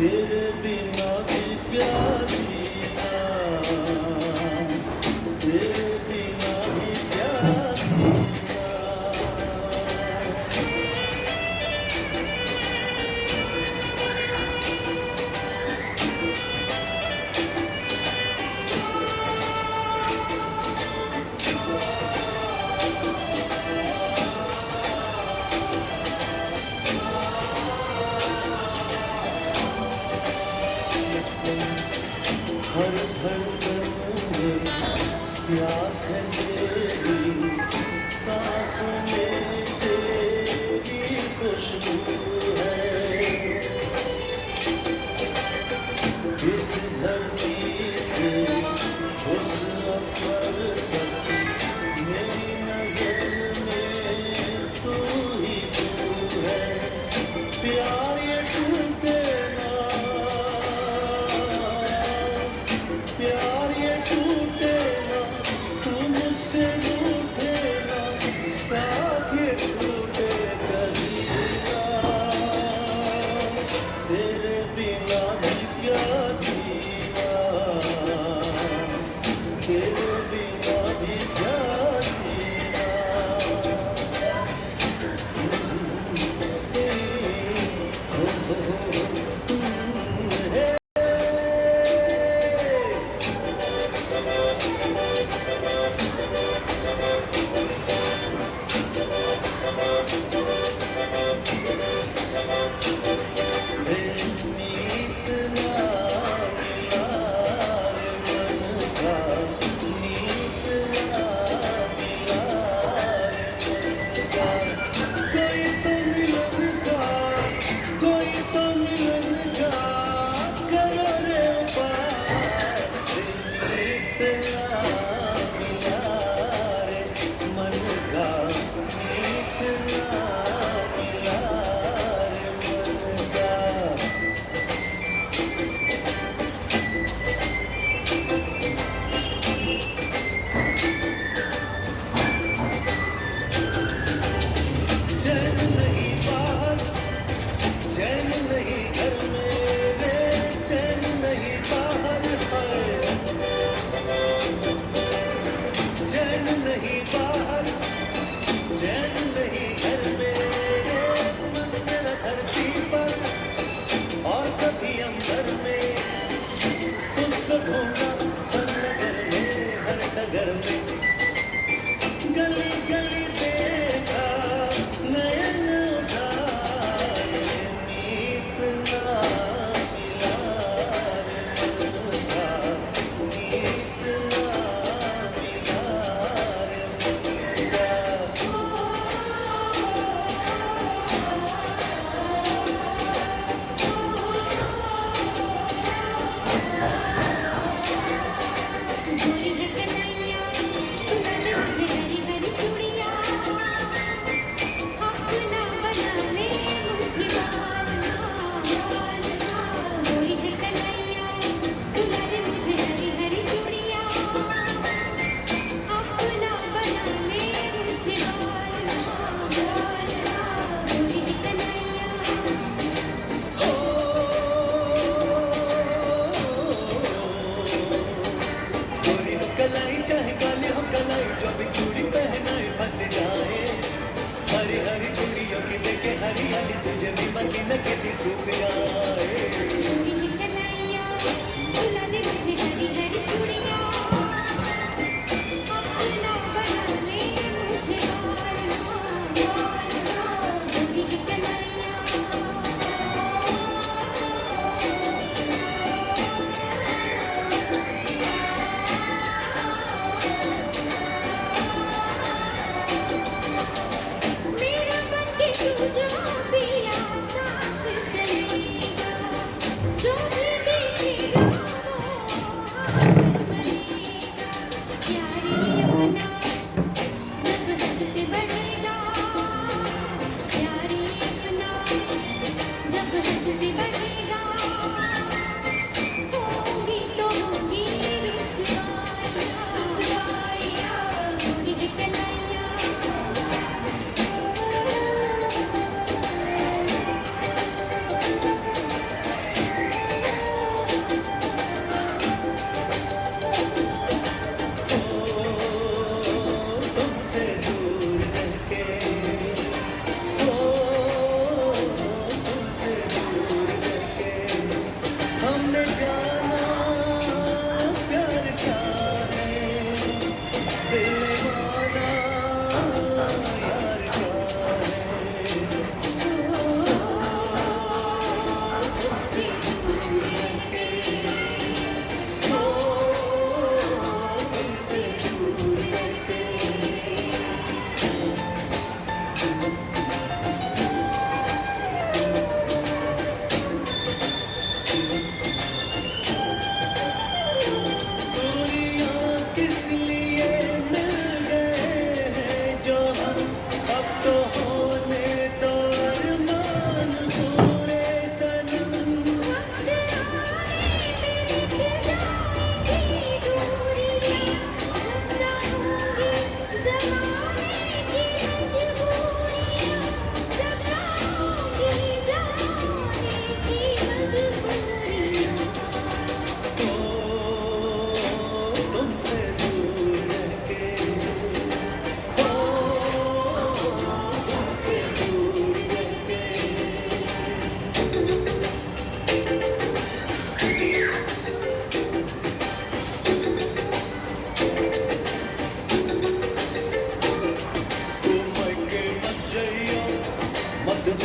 तेरे बिना भी क्या जीना, तेरे बिना भी क्या जीना।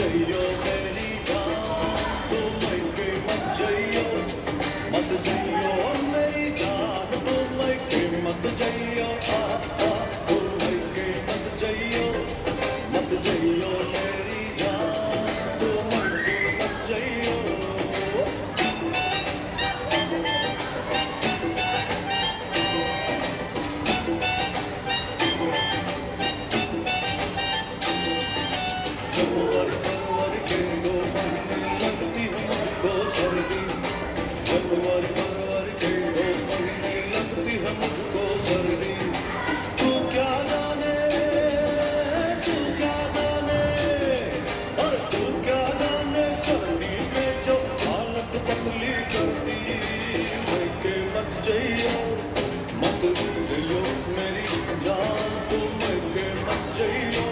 जइयो मेरी जान तुम मैके मत जइयो मेरी जान तुम मैके मत जइयो तुम मैके मत जइयो मेरी जान तुम मैके मत जइयो जनवरी फरवरी के दो महीने लगती है मुझको सर्दी जनवरी फरवरी के दो महीने लगती है मुझको सर्दी तू क्या जाने और तू क्या जाने सर्दी में जो हालत बदली करती मैके मत जइयो मेरी जान तू मैके मत जइयो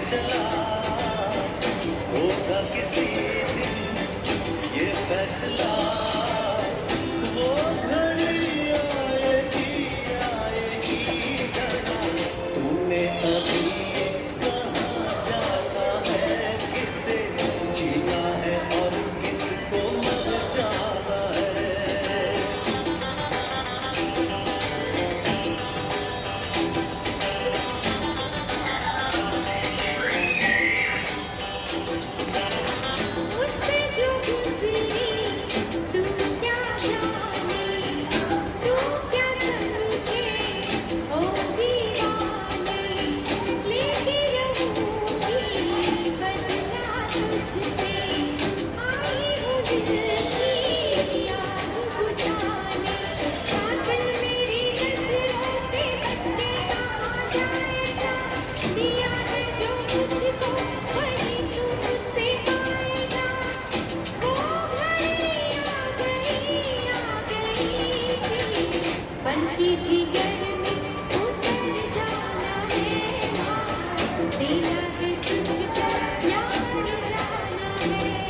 चला होगा किसी दिन ये फैसला वो घड़ी आएगी जाना तूने अभी कहाँ जाना है किसे जीना है और किसको मर जाना है बनके जिगर में उतर जाना है देना है तुझको यार जाना है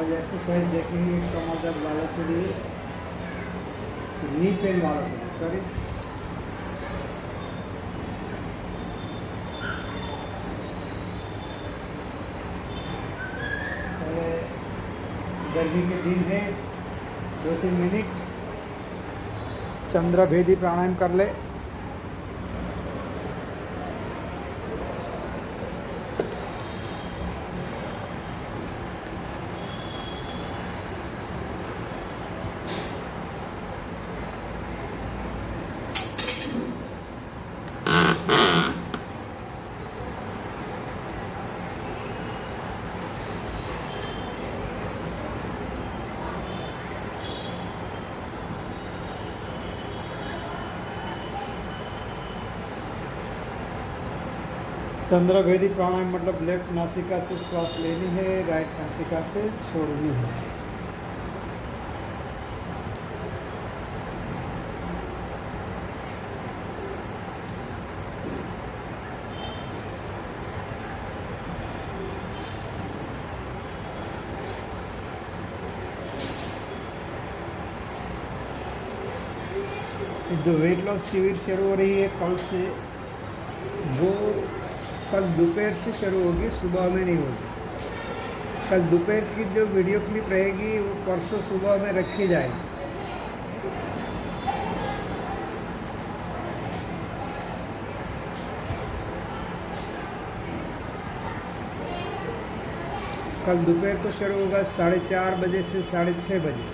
आज एक्सरसाइज देखेंगे कमर दर्द वालों के लिए, नी पेन वालों के लिए, सॉरी। गर्मी के दिन है, 2-3 मिनट चंद्रभेदी प्राणायाम कर ले। चंद्रभेदी प्राणायाम मतलब लेफ्ट नासिका से श्वास लेनी है, राइट नासिका से छोड़नी है। जो वेट लॉस शिविर शुरू हो रही है कल से, वो कल दोपहर से शुरू होगी, सुबह में नहीं होगी। कल दोपहर की जो वीडियो क्लिप रहेगी वो परसों सुबह में रखी जाएगी। कल दोपहर को शुरू होगा 4:30 बजे से 6:30 बजे।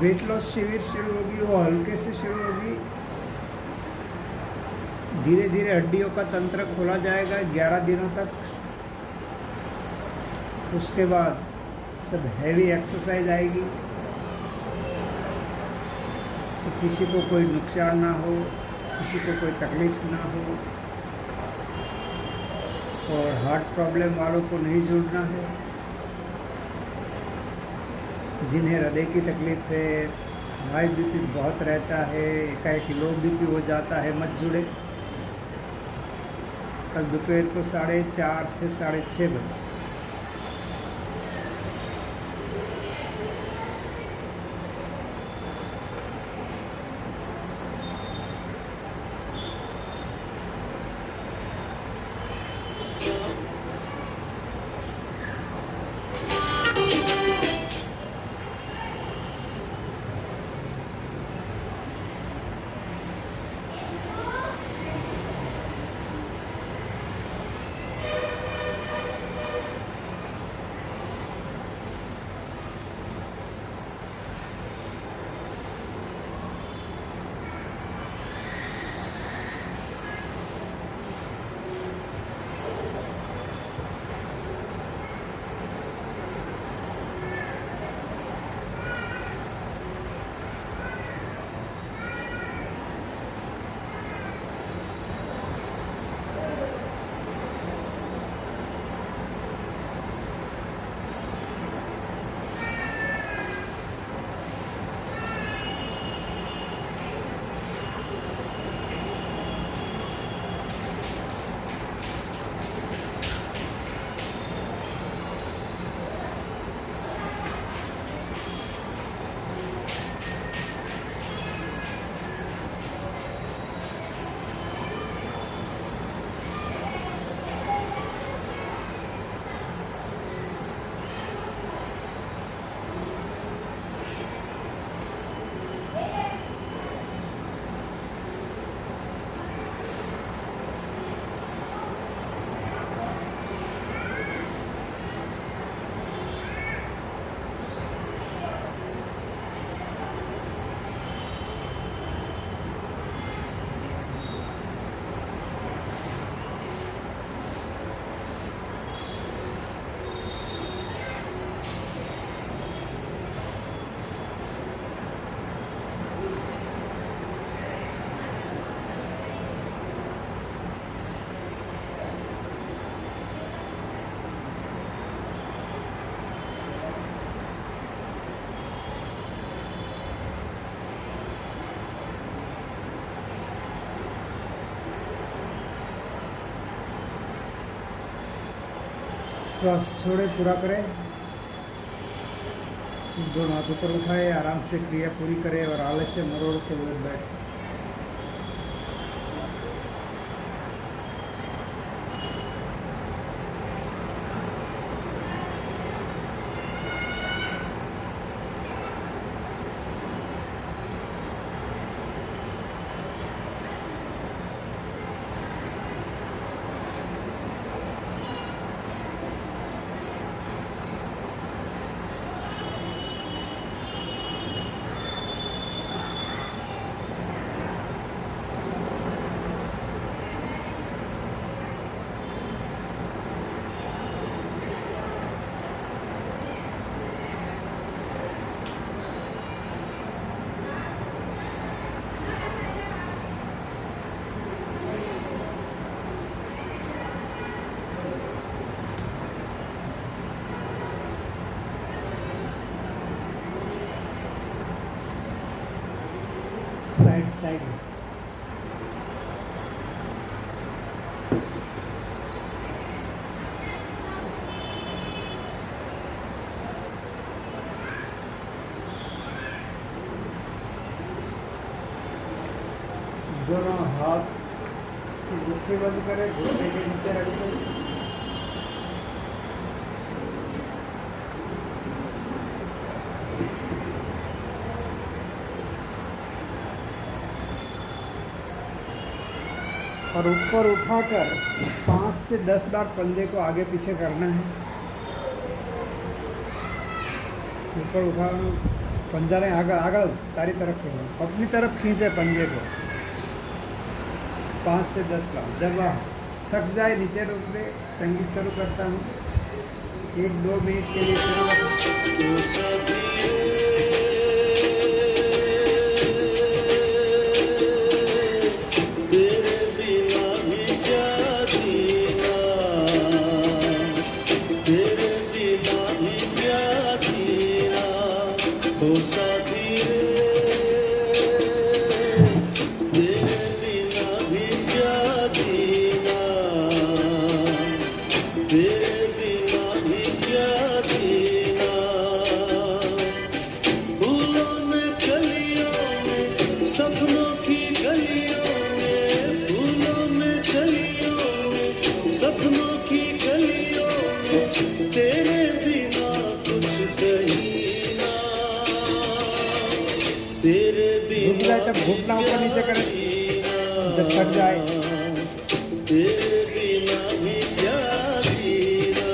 वेट लॉस शिविर शुरू होगी, वो हल्के से शुरू होगी। धीरे धीरे हड्डियों का तंत्र खोला जाएगा 11 दिनों तक। उसके बाद सब हैवी एक्सरसाइज आएगी तो किसी को कोई नुकसान ना हो, किसी को कोई तकलीफ ना हो, और हार्ट प्रॉब्लम वालों को नहीं जुड़ना है। जिन्हें हृदय की तकलीफ है, हाई बीपी बहुत रहता है, एकाएक लो बीपी हो जाता है, मत जुड़े। कल दोपहर को 4:30 से 6:30 बजे। श्वास छोड़े, पूरा करें। दोनों हाथ ऊपर उठाए, आराम से क्रिया पूरी करें और आलस्य मरोड़ के उलट बैठे। साइड साइड दोनों हाथ की मुट्ठी बंद करें, घुटने के नीचे रख दें। और ऊपर उठाकर 5 से 10 बार पंजे को आगे पीछे करना है। ऊपर उठा, पंजा ने आगे आगे तारी तरफ खींचो, अपनी तरफ खींचे पंजे को 5 से 10 बार। जब थक जाए नीचे रोक दे। संगीत शुरू करता हूँ, 1-2 मिनट के लिए शुरू। सपनों की गलियों में तेरे बिना कुछ कहीं ना, तेरे रुक जाए तब घुटना ऊपर नीचे करें, जब थक जाए। तेरे बिना भी क्या जीना।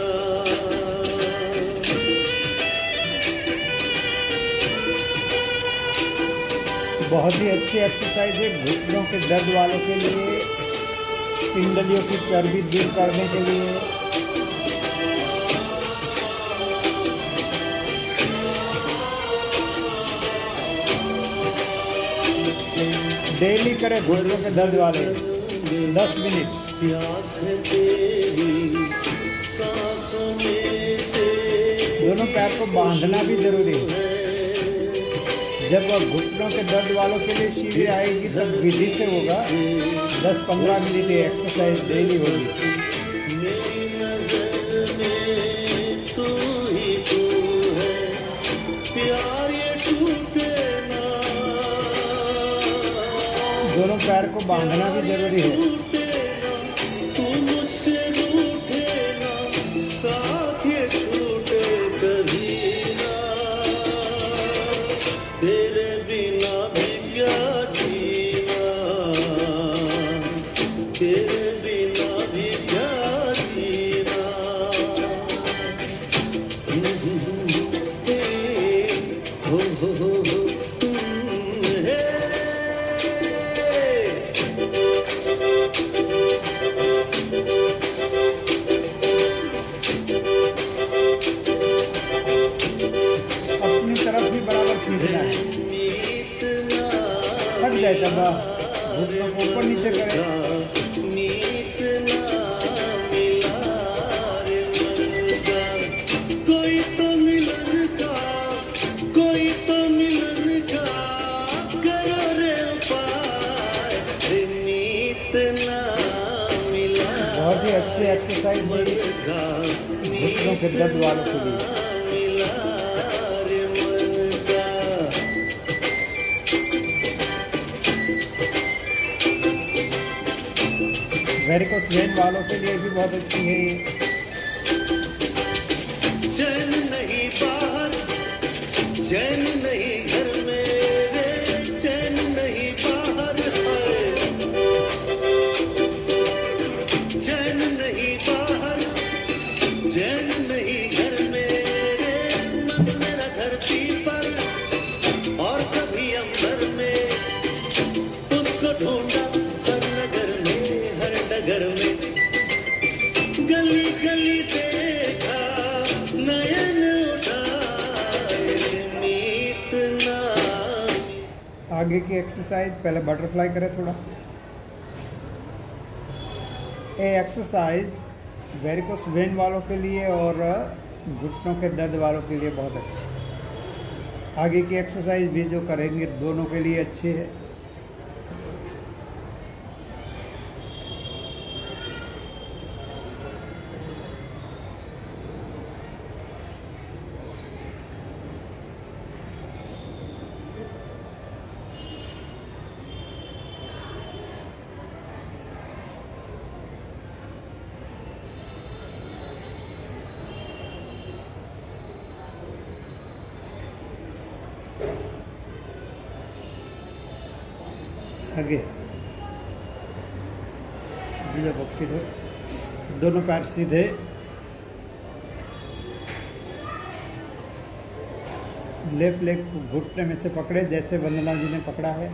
बहुत ही अच्छी एक्सरसाइज है घुटनों के दर्द वालों के लिए, पिंडलियों की चर्बी दूर करने के लिए। डेली करें घुटनों के दर्द वाले 10 मिनट। प्यास है तेरी सांसों में, दोनों पैर को बांधना भी जरूरी है। जब वह घुटनों के दर्द वालों के लिए शिविर आएगी तब विधि से होगा। 10-15 मिनट ये एक्सरसाइज डेली होगी। मेरी नजर में तू ही तू है, प्यार ये टूटे ना, दोनों पैर को बांधना भी जरूरी है। टूटे ना, तू मुझसे रूठे ना, साथ ये छूटे कभी ना, तेरे बिना भी क्या जीना, तेरे बिना भी क्या जीना। हो है। अपनी तरफ भी बराबर खींचना है। थक जाए तब घुटनों को ऊपर नीचे करें। मीत ना मिला रे मन का, कोई तो मिलन का, कोई तो मिलन का करो रे उपाय, रे मीत ना मिला। बहुत काफ़ी अच्छी एक्सरसाइज है घुटनों के दर्द वालों के लिए। वेरिकोस वेन वालों के लिए भी बहुत अच्छी है ये। चैन नहीं बाहर, चैन नहीं घर मेरे, चैन नहीं बाहर है, चैन नहीं बाहर, चैन नहीं घर मेरे, मन मेरा धरती पर और कभी अंबर में, उसको ढूंढा हर नगर में, हर डगर में, गली गली देखा, नयन उठाए मीत ना। आगे की एक्सरसाइज पहले बटरफ्लाई करें थोड़ा। ये एक्सरसाइज वेरिकोस वेन वालों के लिए और घुटनों के दर्द वालों के लिए बहुत अच्छी। आगे की एक्सरसाइज भी जो करेंगे दोनों के लिए अच्छी है। आगे बीजा पग सीधे, दोनों पैर सीधे, लेफ्ट लेग घुटने में से पकड़े जैसे वंदना जी ने पकड़ा है।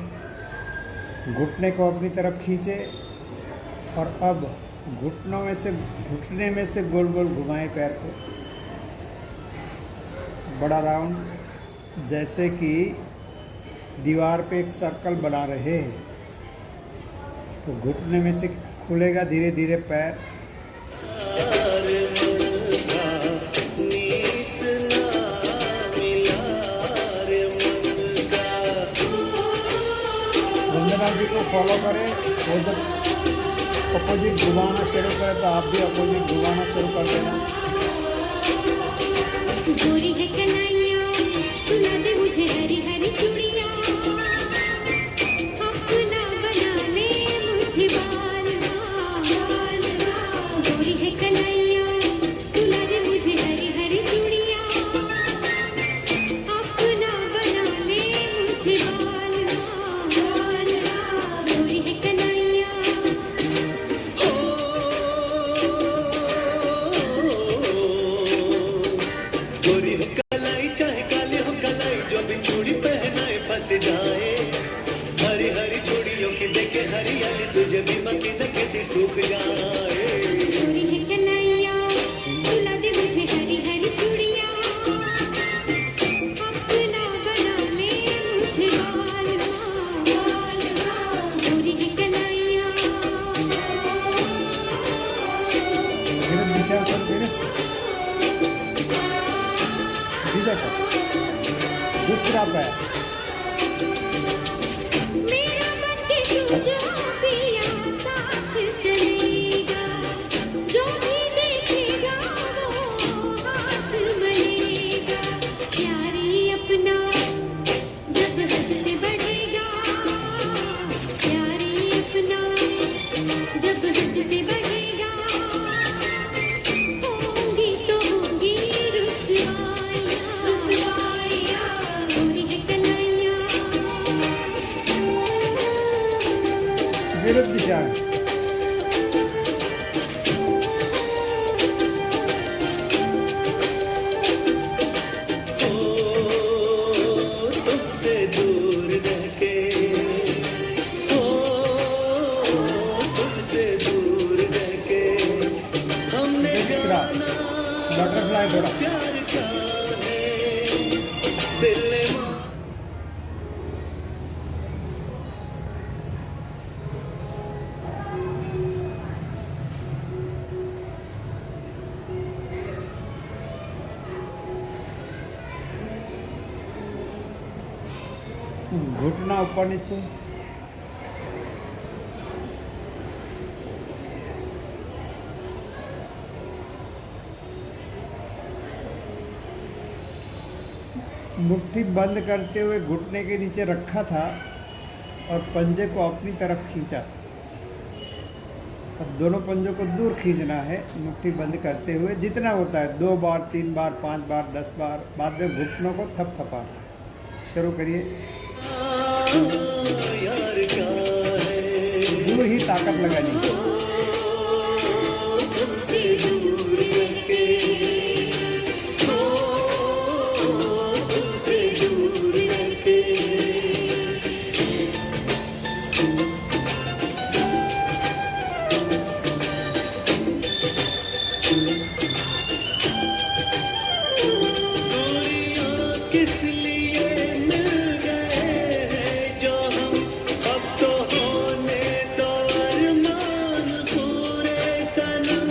घुटने को अपनी तरफ खींचे और अब घुटने में से गोल गोल घुमाएं पैर को, बड़ा राउंड, जैसे कि दीवार पे एक सर्कल बना रहे हैं। तो घुटने में से खुलेगा धीरे धीरे पैर। वंदना जी को फॉलो करें, वो जब अपोजिट घुमाना शुरू करें तो आप भी अपोजिट घुमाना शुरू कर देना। गोरी है कन्हैया, सुना दे मुझे हरी हरी चूड़ियाँ, अपना बना ले मुझे बाल बाल। गोरी है कन्हैया, सुना दे मुझे हरी हरी चूड़ियाँ, अपना बना ले मुझे बाल बाल। गोरी है कन्हैया, गोरी हो कलाई चाहे काली हो कलाई, जो भी चूड़ी पहनाए फंस जाए। हरी हरी चूड़ियों की देखे हरियाली, तुझे भी मकी न खेती सूख जाए। गोरी है कन्हैया, सुना दे मुझे हरी हरी चूड़ियाँ, अपना बना ले मुझे बाल बाल। गोरी है कन्हैया, धीरे विशाल कर धीरे सीधा कर। दूसरा पैर मेरा मन के तू जो पिया साथ चलेगा, जो भी देखेगा वो हाथ मलेगा। प्यारी अपना जब हद से बढ़ेगा, प्यारी अपना जब हद से बढ़ेगा, होंगी तो होंगी रुसवाइयाँ रुसवाइयाँ। गोरी है कन्हैया, विरुद्ध दिशा में। तुमसे दूर रह के, तुमसे दूर रह के, हमने दूसरा बटरफ्लाई थोड़ा। प्यार का है दिल ने घुटना ऊपर नीचे, मुट्ठी बंद करते हुए घुटने के नीचे रखा था और पंजे को अपनी तरफ खींचा। अब दोनों पंजों को दूर खींचना है मुट्ठी बंद करते हुए, जितना होता है 2 बार 3 बार 5 बार 10 बार। बाद में घुटनों को थपथपाना है। शुरू करिए। यार क्या है दूर ही ताकत लगानी है। तुमसे दूर रहके तुमसे दूर रहके दूरियां किस लिए मिल गए हैं जो हम अब तो होने दो अरमान पूरे सनम।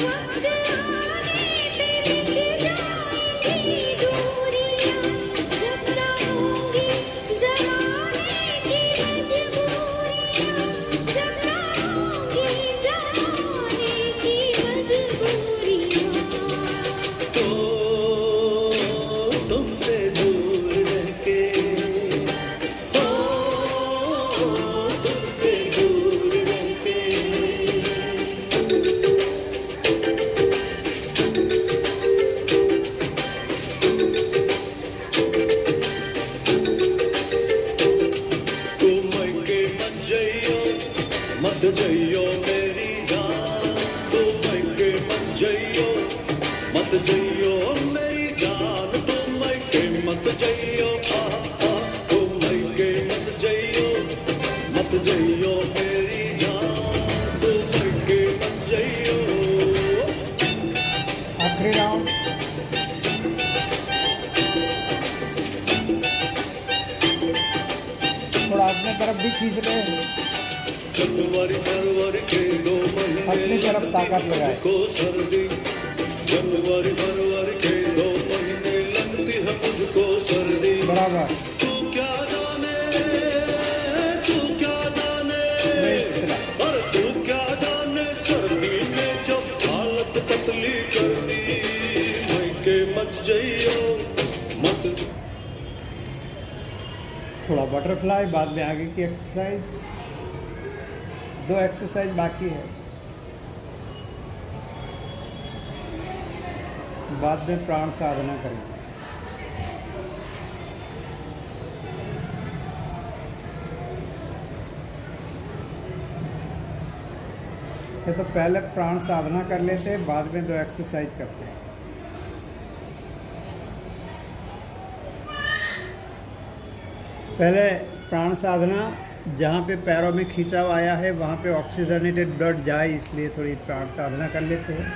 वक्त आने पे मिट जाएंगी दूरियां, जब ना होंगी ज़माने की मजबूरियां, जब ना होंगी ज़माने की मजबूरियां। तो तुमसे दूर रहके तुमसे दूर रहके तुम के मत जइयो मेरी जान। तुम के मत जइयो मेरी जान। तुम के मत जइयो तुम के मत जइयो मेरी जान। तुम के मत जइयो। आखिरी राउंड। थोड़ा अपने तरफ भी खींच रहे हैं। जनवरी फरवरी के 2 महीने अपनी तरफ ताकत लगाए। को सर्दी। जनवरी फरवरी के 2 महीने लगती है मुझको सर्दी। बराबर। तू क्या जाने इतना। और तू क्या जाने सर्दी में जब हालत पतली कर दी। मैं के मत जइयो मत। थोड़ा बटरफ्लाई, बाद में आगे की एक्सरसाइज। 2 एक्सरसाइज बाकी है, बाद में प्राण साधना करेंगे। ये तो पहले प्राण साधना कर लेते हैं, बाद में 2 एक्सरसाइज करते हैं। पहले प्राण साधना, जहाँ पे पैरों में खींचाव आया है वहाँ पे ऑक्सीजनेटेड ब्लड जाए, इसलिए थोड़ी प्राण साधना कर लेते हैं।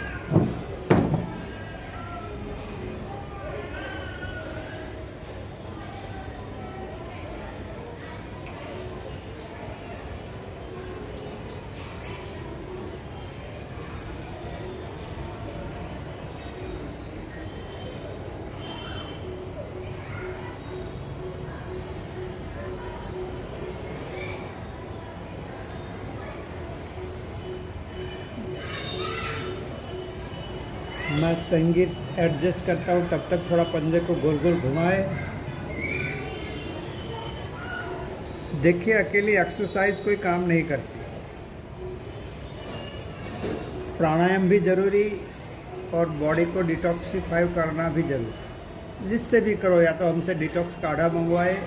मैं संगीत एडजस्ट करता हूँ, तब तक थोड़ा पंजे को गोल गोल घुमाए। देखिए, अकेली एक्सरसाइज कोई काम नहीं करती, प्राणायाम भी जरूरी और बॉडी को डिटॉक्सिफाई करना भी जरूरी। जिससे भी करो, या तो हमसे डिटॉक्स काढ़ा मंगवाए।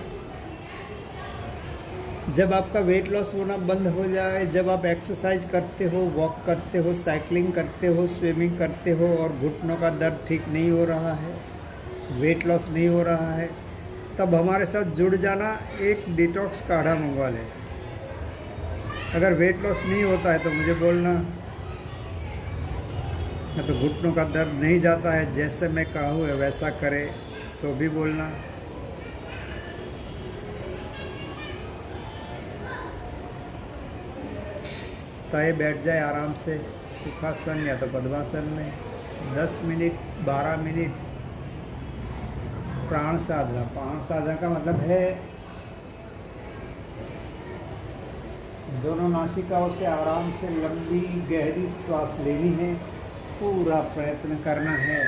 जब आपका वेट लॉस होना बंद हो जाए, जब आप एक्सरसाइज करते हो, वॉक करते हो, साइकिलिंग करते हो, स्विमिंग करते हो और घुटनों का दर्द ठीक नहीं हो रहा है, वेट लॉस नहीं हो रहा है, तब हमारे साथ जुड़ जाना, एक डिटॉक्स काढ़ा मंगवा लें। अगर वेट लॉस नहीं होता है तो मुझे बोलना, तो घुटनों का दर्द नहीं जाता है, जैसे मैं कहूँ वैसा करे तो भी बोलना। ताए बैठ जाए आराम से, सुखासन या तो पद्मासन में 10 मिनट 12 मिनट प्राण साधना। प्राण साधना का मतलब है दोनों नासिकाओं से आराम से लंबी गहरी श्वास लेनी है, पूरा प्रयत्न करना है।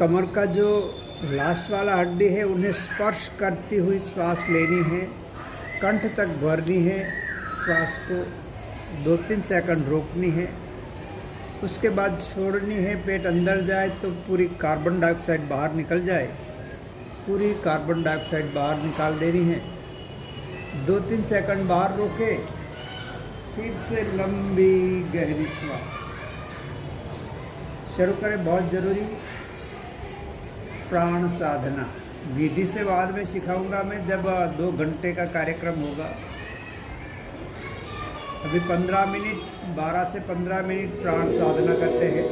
कमर का जो लास्ट वाला हड्डी है उन्हें स्पर्श करती हुई श्वास लेनी है, कंठ तक भरनी है, श्वास को 2-3 सेकंड रोकनी है, उसके बाद छोड़नी है। पेट अंदर जाए तो पूरी कार्बन डाइऑक्साइड बाहर निकल जाए, पूरी कार्बन डाइऑक्साइड बाहर निकाल देनी है। 2-3 सेकंड बाहर रोके, फिर से लंबी गहरी श्वास शुरू करें। बहुत ज़रूरी प्राण साधना विधि से बाद में सिखाऊंगा मैं, जब 2 घंटे का कार्यक्रम होगा। अभी 15 मिनट, 12 से 15 मिनट प्राण साधना करते हैं।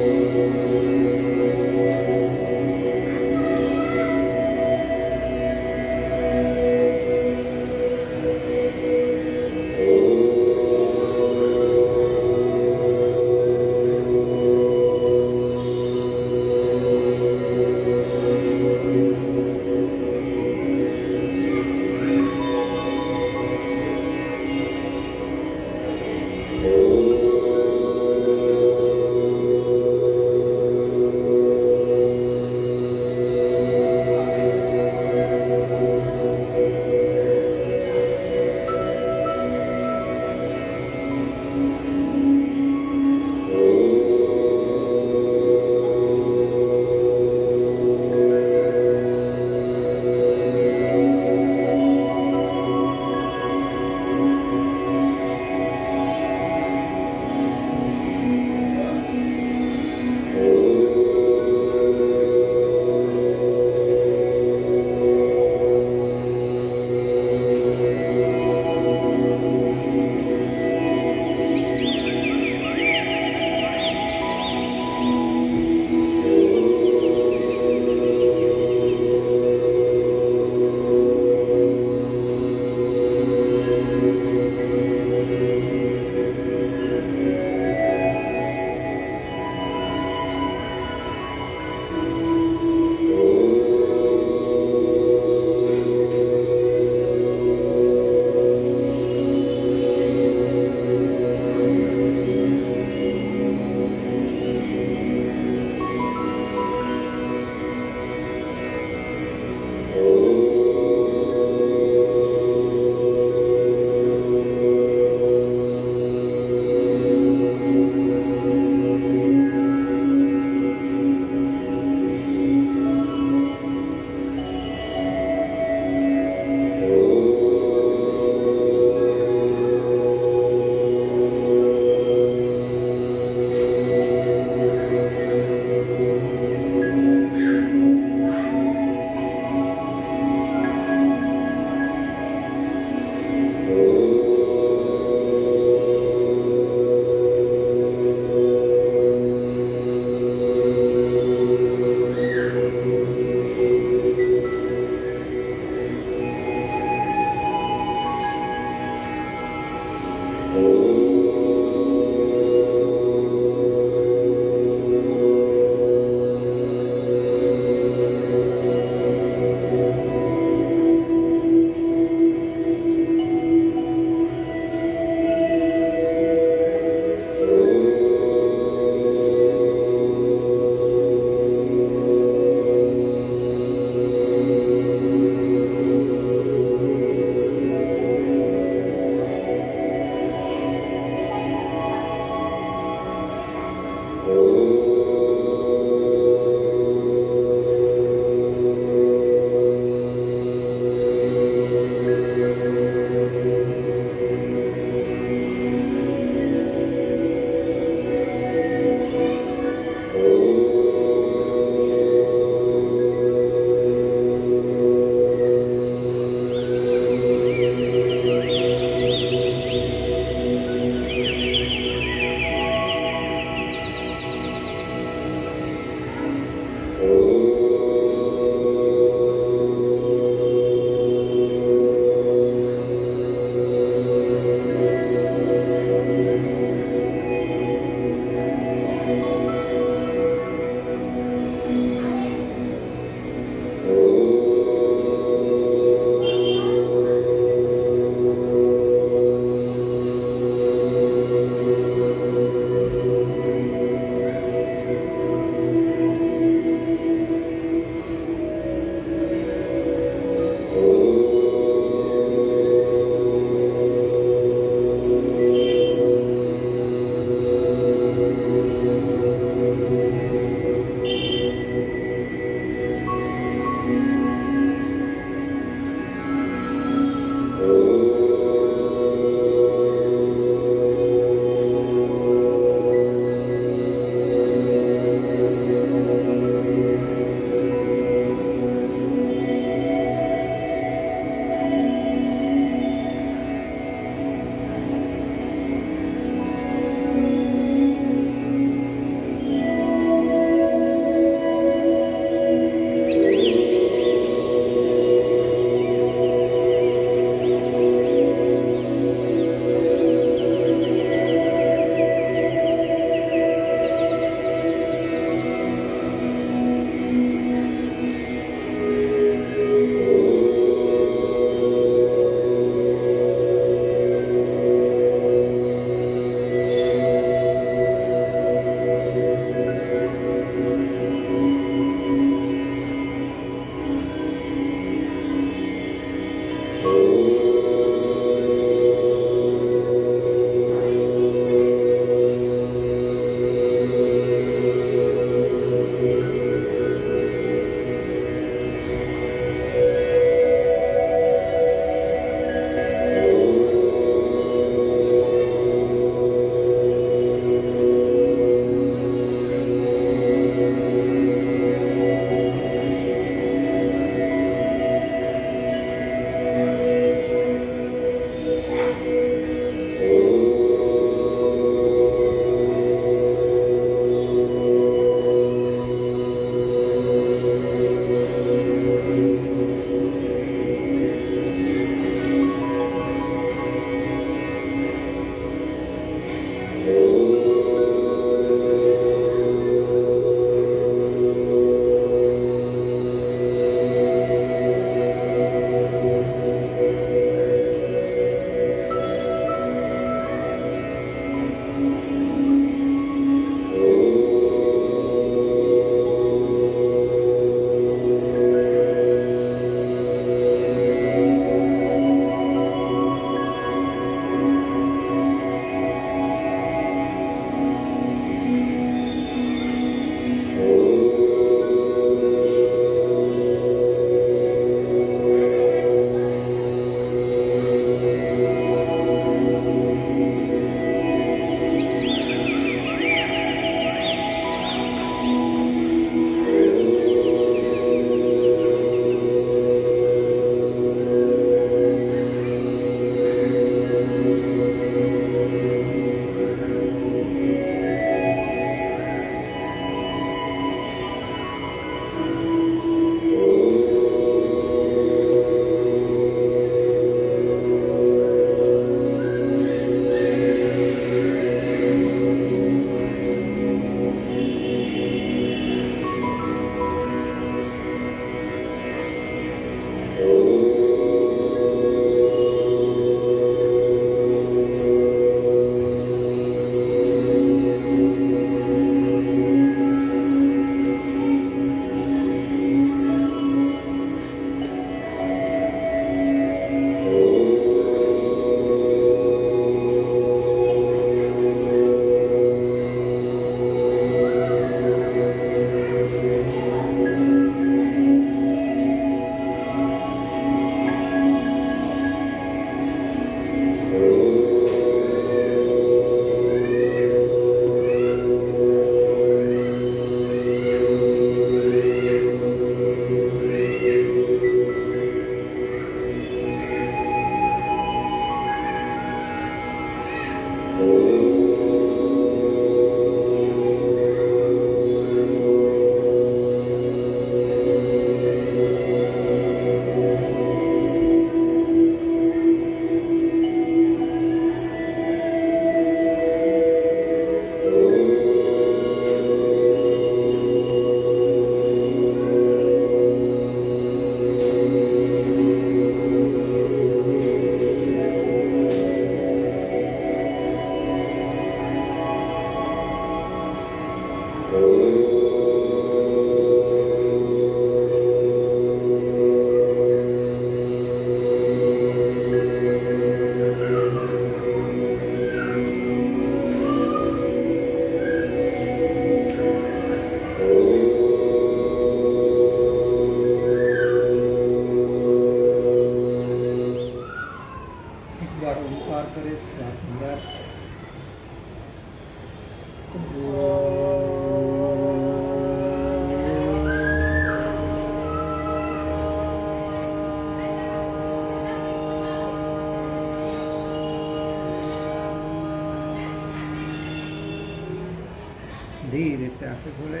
से आंखें खोले।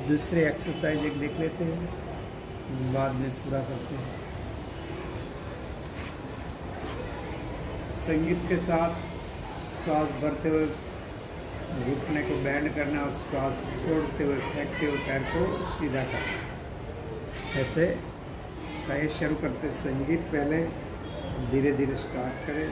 दूसरे एक्सरसाइज एक देख लेते हैं, बाद में पूरा करते हैं। संगीत के साथ श्वास भरते हुए घुटने को बैंड करना और श्वास छोड़ते हुए फेंकते हुए पैर को सीधा करना। ऐसे कहीं शुरू करते संगीत पहले धीरे धीरे स्टार्ट करें।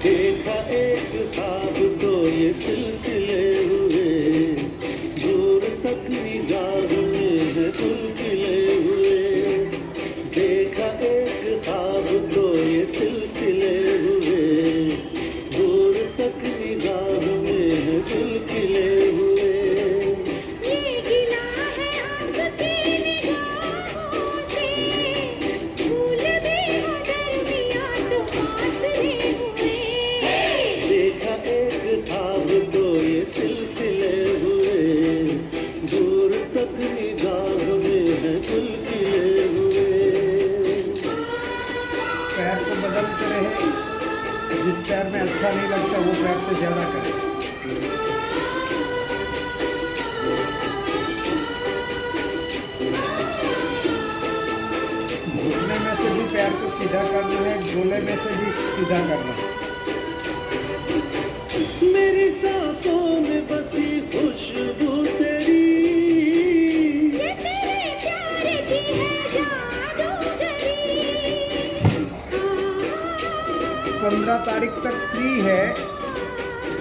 देखा एक ख्वाब तो ये सिलसिले हुए, दूर तक निगाह में है चुलबुले हुए। देखा एक ख्वाब तो ये सिलसिले हुए, दूर तक निगाह में है चुलबुले हुए। ये गिला है आपकी निगाहों से, फूल भी हो दरमियाँ तो फासले हुए। देखा एक ख्वाब तो ये सिलसिले हुए, दूर तक निगाह में है चुलबुले हुए। पैर को बदलते रहे, जिस पैर में अच्छा नहीं लगता वो पैर से ज़्यादा करें। घुटने में से भी पैर को सीधा करना है, गोले में से भी सीधा करना है। मेरी सांसों में बसी खुशबू तेरी, ये तेरे प्यार की है जादूगरी। 15 तारीख तक फ्री है,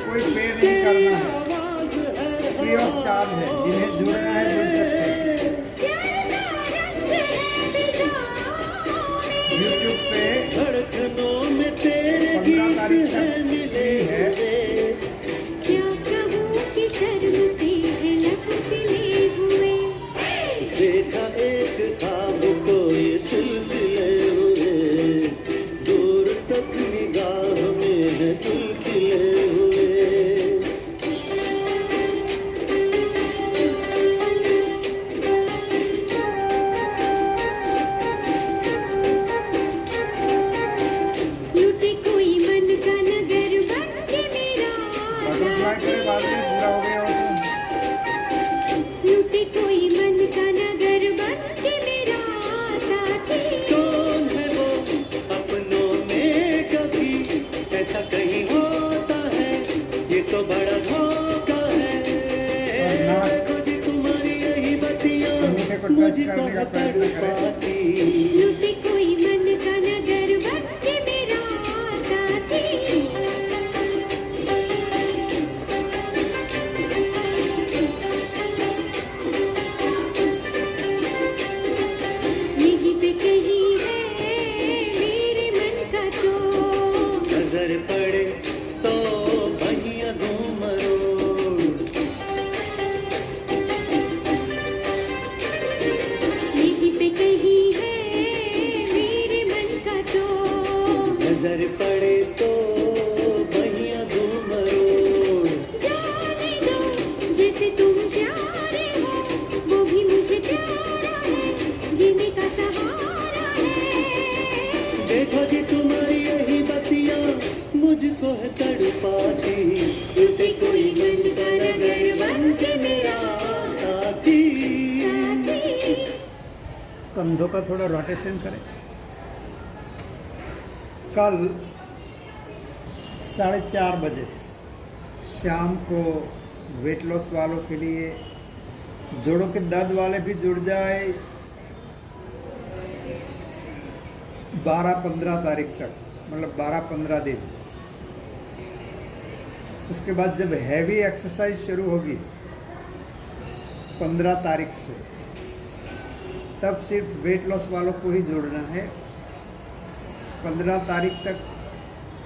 कोई पे नहीं करना है, आवाज है फ्री ऑफ चार्ज है। जिन्हें जुड़ना है जुड़ सकते हैं। प्यार का रंग है फिजाओं में, यूट्यूब पे धड़कनों में तेरे 15 गीत तारीख है तक मिले फ्री है। हुए। क्या कहूँ कि शर्म से है लब सिले हुए। देखा एक ख्वाब तो ये सिलसिले हुए, दूर तक निगाह में है चुलबुले हुए। लूटे कोई मन का नगर बन के मेरा बटरफ्लाई के बाद में पूरा हो गया हो तो लूटे कोई मन का नगर बन के मेरा साथी। कौन है वो अपनों में कभी ऐसा कहीं होता है, ये तो बड़ा धोखा है। देखो जी तुम्हारी यही बत्तियां अंगूठे को टच मुझको करने का है प्रयत्न करें। तड़पाती। लूटे कोई मन का नगर बन के मेरा साथी। यहीं पे कहीं है मेरे मन का चोर। नजर पड़े तो बहिया धूम मरोड़। यहीं पे कहीं है मेरे मन का चोर। नजर पड़े तो बहिया धूम मरोड़। जाने दो जैसे तुम प्यारे हो, वो भी मुझे प्यारा है, जीने का सहारा है। देखो जी तुम्हारी यही बत्तियां मुझको है तड़पाती। लूटे कोई मन का नगर बन के मेरा साथी। साथी। कंधों का थोड़ा रोटेशन करें। कल 4:30 बजे शाम को वेट लॉस वालों के लिए, जोड़ों के दर्द वाले भी जुड़ जाए, 12-15 तारीख तक, मतलब 12-15 दिन। उसके बाद जब हैवी एक्सरसाइज शुरू होगी 15 तारीख से, तब सिर्फ वेट लॉस वालों को ही जोड़ना है। 15 तारीख तक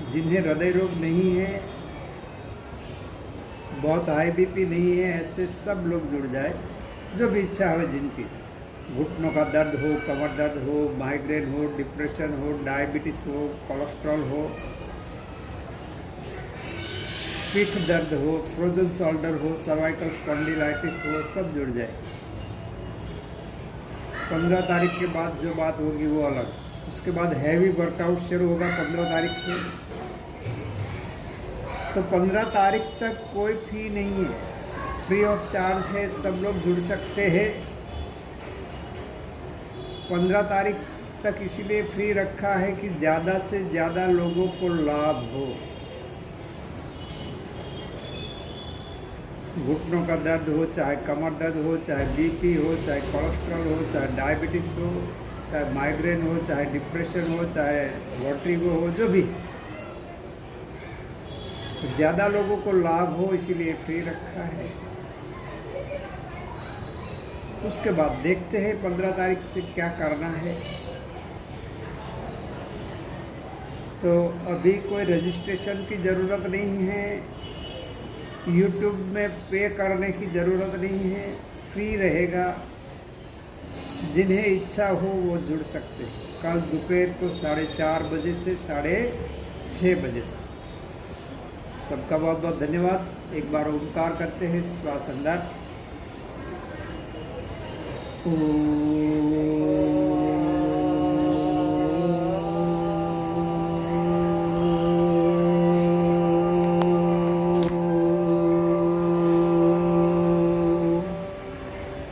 जिन्हें हृदय रोग नहीं है, बहुत हाई बीपी नहीं है, ऐसे सब लोग जुड़ जाए, जो भी इच्छा हो जिनकी। घुटनों का दर्द हो, कमर दर्द हो, माइग्रेन हो, डिप्रेशन हो, डायबिटीज हो, कोलेस्ट्रॉल हो, पीठ दर्द हो, फ्रोजन शोल्डर हो, सर्वाइकल स्पॉन्डिलाइटिस हो, सब जुड़ जाए। 15 तारीख के बाद जो बात होगी वो अलग। उसके बाद हैवी वर्कआउट शुरू होगा 15 तारीख से। तो 15 तारीख तक कोई फी नहीं है, फ्री ऑफ चार्ज है, सब लोग जुड़ सकते हैं। 15 तारीख तक इसीलिए फ्री रखा है कि ज़्यादा से ज़्यादा लोगों को लाभ हो। घुटनों का दर्द हो, चाहे कमर दर्द हो, चाहे बीपी हो, चाहे कोलेस्ट्रॉल हो, चाहे डायबिटीज़ हो, चाहे माइग्रेन हो, चाहे डिप्रेशन हो, चाहे वर्टिगो हो, जो भी ज़्यादा लोगों को लाभ हो, इसीलिए फ्री रखा है। उसके बाद देखते हैं 15 तारीख से क्या करना है। तो अभी कोई रजिस्ट्रेशन की ज़रूरत नहीं है, यूट्यूब में पे करने की ज़रूरत नहीं है, फ्री रहेगा। जिन्हें इच्छा हो वो जुड़ सकते हैं। कल दोपहर को 4:30 बजे से 6:30 बजे तक। सबका बहुत बहुत धन्यवाद। एक बार ओमकार करते हैं श्वास अंदर,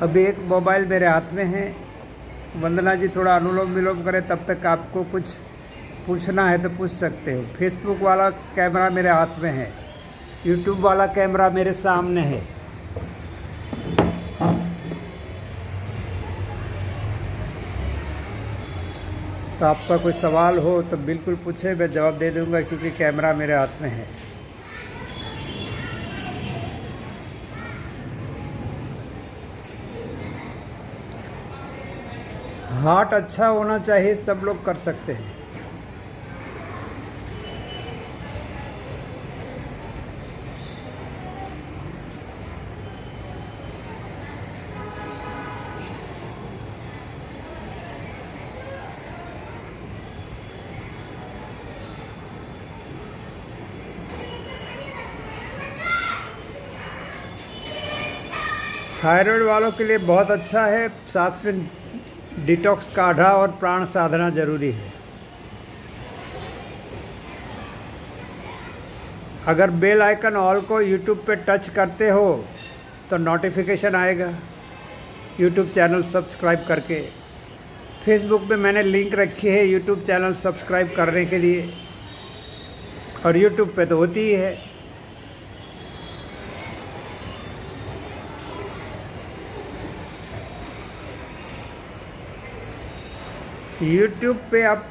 अभी एक मोबाइल मेरे हाथ में है। वंदना जी थोड़ा अनुलोम विलोम करें, तब तक आपको कुछ पूछना है तो पूछ सकते हो। फेसबुक वाला कैमरा मेरे हाथ में है, यूट्यूब वाला कैमरा मेरे सामने है। तो आपका कोई सवाल हो तो बिल्कुल पूछे, मैं जवाब दे दूंगा, क्योंकि कैमरा मेरे हाथ में है। हार्ट अच्छा होना चाहिए, सब लोग कर सकते हैं। थायराइड वालों के लिए बहुत अच्छा है, साथ में डिटॉक्स काढ़ा और प्राण साधना जरूरी है। अगर बेल आइकन ऑल को यूट्यूब पे टच करते हो तो नोटिफिकेशन आएगा, यूट्यूब चैनल सब्सक्राइब करके। फेसबुक पे मैंने लिंक रखी है यूट्यूब चैनल सब्सक्राइब करने के लिए, और यूट्यूब पे तो होती ही है। यूट्यूब पे आप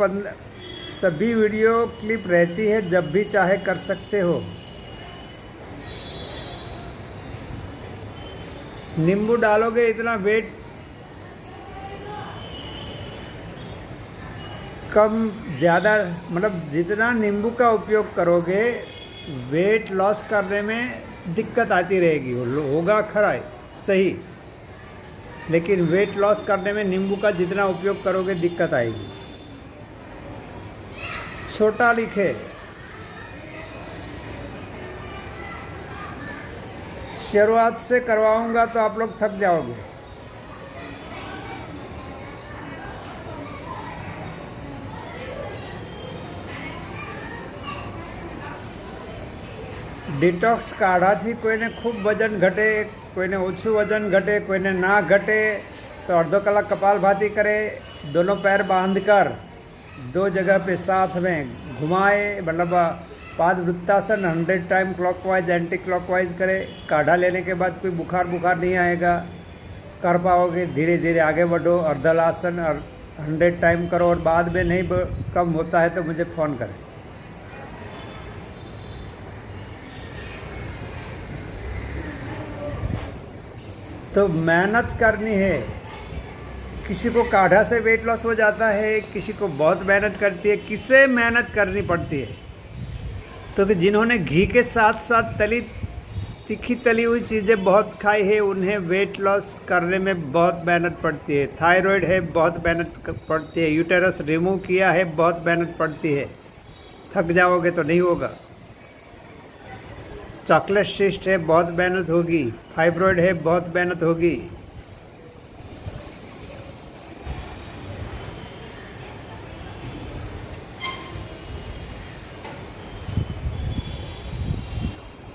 सभी वीडियो क्लिप रहती है, जब भी चाहे कर सकते हो। नींबू डालोगे इतना वेट कम ज़्यादा, मतलब जितना नींबू का उपयोग करोगे वेट लॉस करने में दिक्कत आती रहेगी। होगा खरा सही, लेकिन वेट लॉस करने में नींबू का जितना उपयोग करोगे दिक्कत आएगी। छोटा लिखे, शुरुआत से करवाऊंगा तो आप लोग थक जाओगे। डिटॉक्स काढ़ा थी, कोई ने खूब वजन घटे, कोई ने ओछું वजन घटे, कोई ने ना घटे, तो अर्धो कलाक कपालभाति करे। दोनों पैर बांधकर 2 जगह पे साथ में घुमाए, मतलब पाद वृत्तासन 100 टाइम क्लॉकवाइज एंटी क्लॉकवाइज करे। काढ़ा लेने के बाद कोई बुखार नहीं आएगा, कर पाओगे। धीरे धीरे आगे बढ़ो, अर्धलासन और 100 टाइम करो, और बाद में नहीं कम होता है तो मुझे फ़ोन करें। तो मेहनत करनी है। किसी को काढ़ा से वेट लॉस हो जाता है, किसी को बहुत मेहनत करती है। किसे मेहनत करनी पड़ती है? तो कि जिन्होंने घी के साथ साथ तीखी तली हुई चीज़ें बहुत खाई है, उन्हें वेट लॉस करने में बहुत मेहनत पड़ती है। थायराइड है, बहुत मेहनत पड़ती है। यूटेरस रिमूव किया है, बहुत मेहनत पड़ती है। थक जाओगे तो नहीं होगा। चॉकलेट सिस्ट है, बहुत मेहनत होगी। फाइब्रॉइड है, बहुत मेहनत होगी।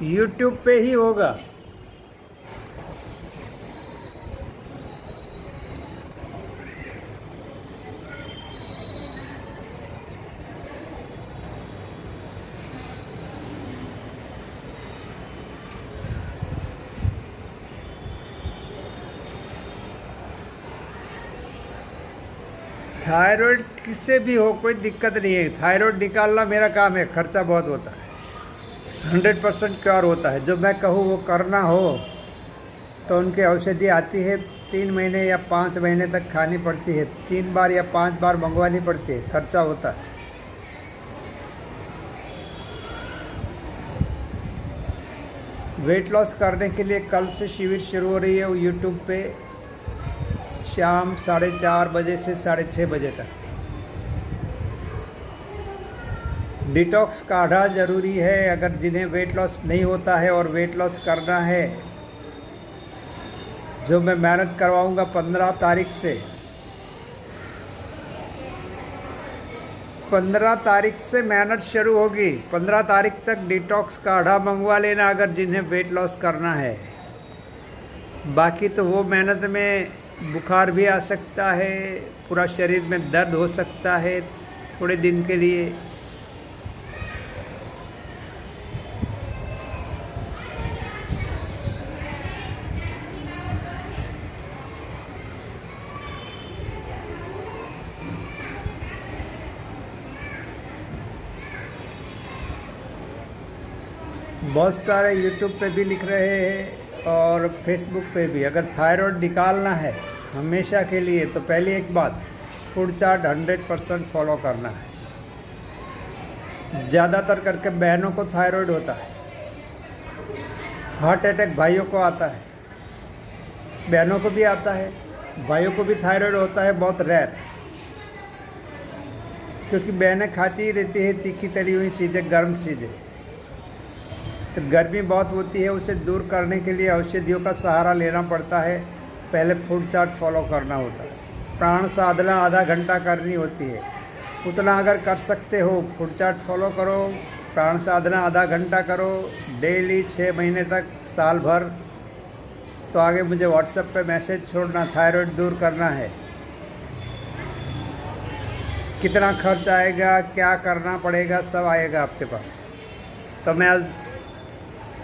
YouTube पे ही होगा। थायराइड किसे भी हो, कोई दिक्कत नहीं है। थायराइड निकालना मेरा काम है। खर्चा बहुत होता है, 100% क्योर होता है। जो मैं कहूँ वो करना हो तो उनकी औषधि आती है, 3 महीने या 5 महीने तक खानी पड़ती है। 3 बार या 5 बार मंगवानी पड़ती है, खर्चा होता है। वेट लॉस करने के लिए कल से शिविर शुरू हो रही है वो यूट्यूब पे, शाम 4:30 बजे से 6:30 बजे तक। डिटॉक्स काढ़ा ज़रूरी है अगर जिन्हें वेट लॉस नहीं होता है और वेट लॉस करना है। जो मैं मेहनत करवाऊंगा 15 तारीख से, 15 तारीख से मेहनत शुरू होगी। 15 तारीख तक डिटॉक्स काढ़ा मंगवा लेना अगर जिन्हें वेट लॉस करना है। बाकी तो वो मेहनत में बुखार भी आ सकता है, पूरा शरीर में दर्द हो सकता है थोड़े दिन के लिए। बहुत सारे यूट्यूब पे भी लिख रहे हैं और फेसबुक पे भी। अगर थायराइड निकालना है हमेशा के लिए तो पहली एक बात, फूड चार्ट 100% फॉलो करना है। ज़्यादातर करके बहनों को थायराइड होता है। हार्ट अटैक भाइयों को आता है, बहनों को भी आता है, भाइयों को भी थायराइड होता है, बहुत रेयर। क्योंकि बहनें खाती ही रहती है तीखी तली हुई चीज़ें, गर्म चीज़ें। तो गर्मी बहुत होती है, उसे दूर करने के लिए औषधियों का सहारा लेना पड़ता है। पहले फूड चार्ट फॉलो करना होता है। प्राण साधना आधा घंटा करनी होती है, उतना अगर कर सकते हो फूड चार्ट फॉलो करो। प्राण साधना आधा घंटा करो डेली 6 महीने तक, साल भर। तो आगे मुझे व्हाट्सएप पे मैसेज छोड़ना, थायराइड दूर करना है। कितना खर्च आएगा, क्या करना पड़ेगा, सब आएगा आपके पास। तो मैं आज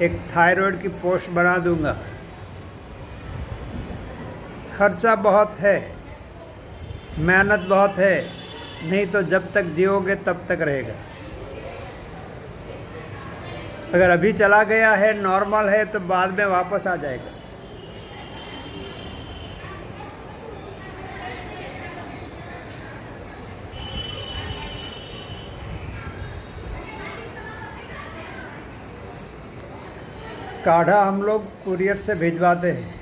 एक थायराइड की पोस्ट बना दूंगा। खर्चा बहुत है, मेहनत बहुत है, नहीं तो जब तक जियोगे तब तक रहेगा। अगर अभी चला गया है, नॉर्मल है, तो बाद में वापस आ जाएगा। काढ़ा हम लोग कुरियर से भिजवाते हैं।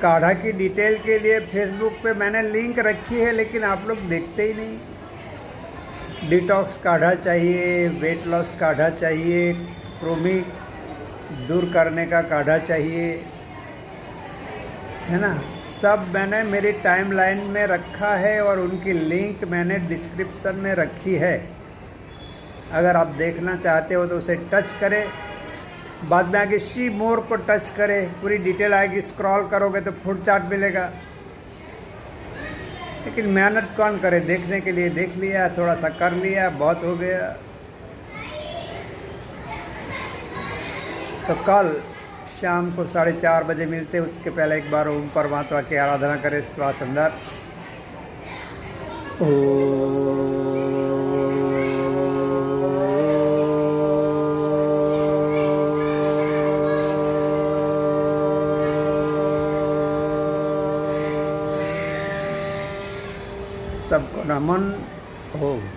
काढ़ा की डिटेल के लिए फेसबुक पे मैंने लिंक रखी है, लेकिन आप लोग देखते ही नहीं। डिटॉक्स काढ़ा चाहिए, वेट लॉस काढ़ा चाहिए, कृमि दूर करने का काढ़ा चाहिए, है ना। सब मैंने मेरी टाइमलाइन में रखा है और उनकी लिंक मैंने डिस्क्रिप्शन में रखी है। अगर आप देखना चाहते हो तो उसे टच करें। बाद में आगे सी मोर को टच करें, पूरी डिटेल आएगी। स्क्रॉल करोगे तो फूड चार्ट मिलेगा। लेकिन मेहनत कौन करे, देखने के लिए देख लिया, थोड़ा सा कर लिया, बहुत हो गया। तो कल शाम को 4:30 बजे मिलते। उसके पहले एक बार ओम परमात्मा की आराधना करें। श्वास अंदर, सबको नमन हो।